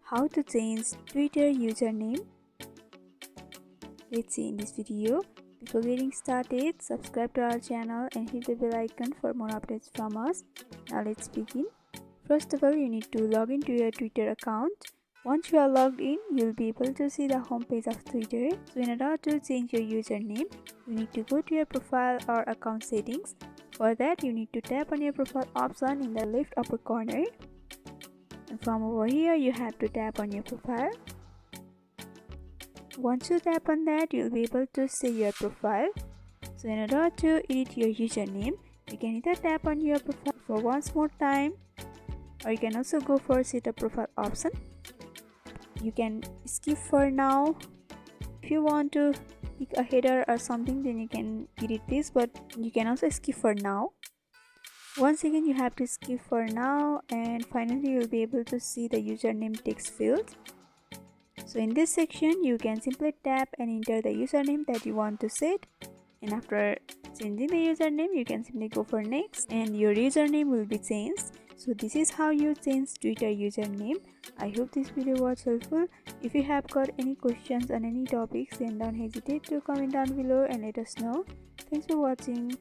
How to change Twitter username? Let's see in this video. Before getting started, subscribe to our channel and hit the bell icon for more updates from us. Now let's begin. First of all, you need to log into your Twitter account. Once you are logged in, you'll be able to see the homepage of Twitter. So in order to change your username, you need to go to your profile or account settings. For that, you need to tap on your profile option in the left upper corner. And from over here, you have to tap on your profile. Once you tap on that, you'll be able to see your profile. So in order to edit your username, you can either tap on your profile for once more time, or you can also go for set a profile option. You can skip for now. If you want to pick a header or something, then you can edit this, but you can also skip for now. Once again, you have to skip for now, and finally you'll be able to see the username text field. So in this section, you can simply tap and enter the username that you want to set, and after changing the username, you can simply go for next and your username will be changed. So this is how you change Twitter username. I hope this video was helpful. If you have got any questions on any topics, then don't hesitate to comment down below and let us know. Thanks for watching.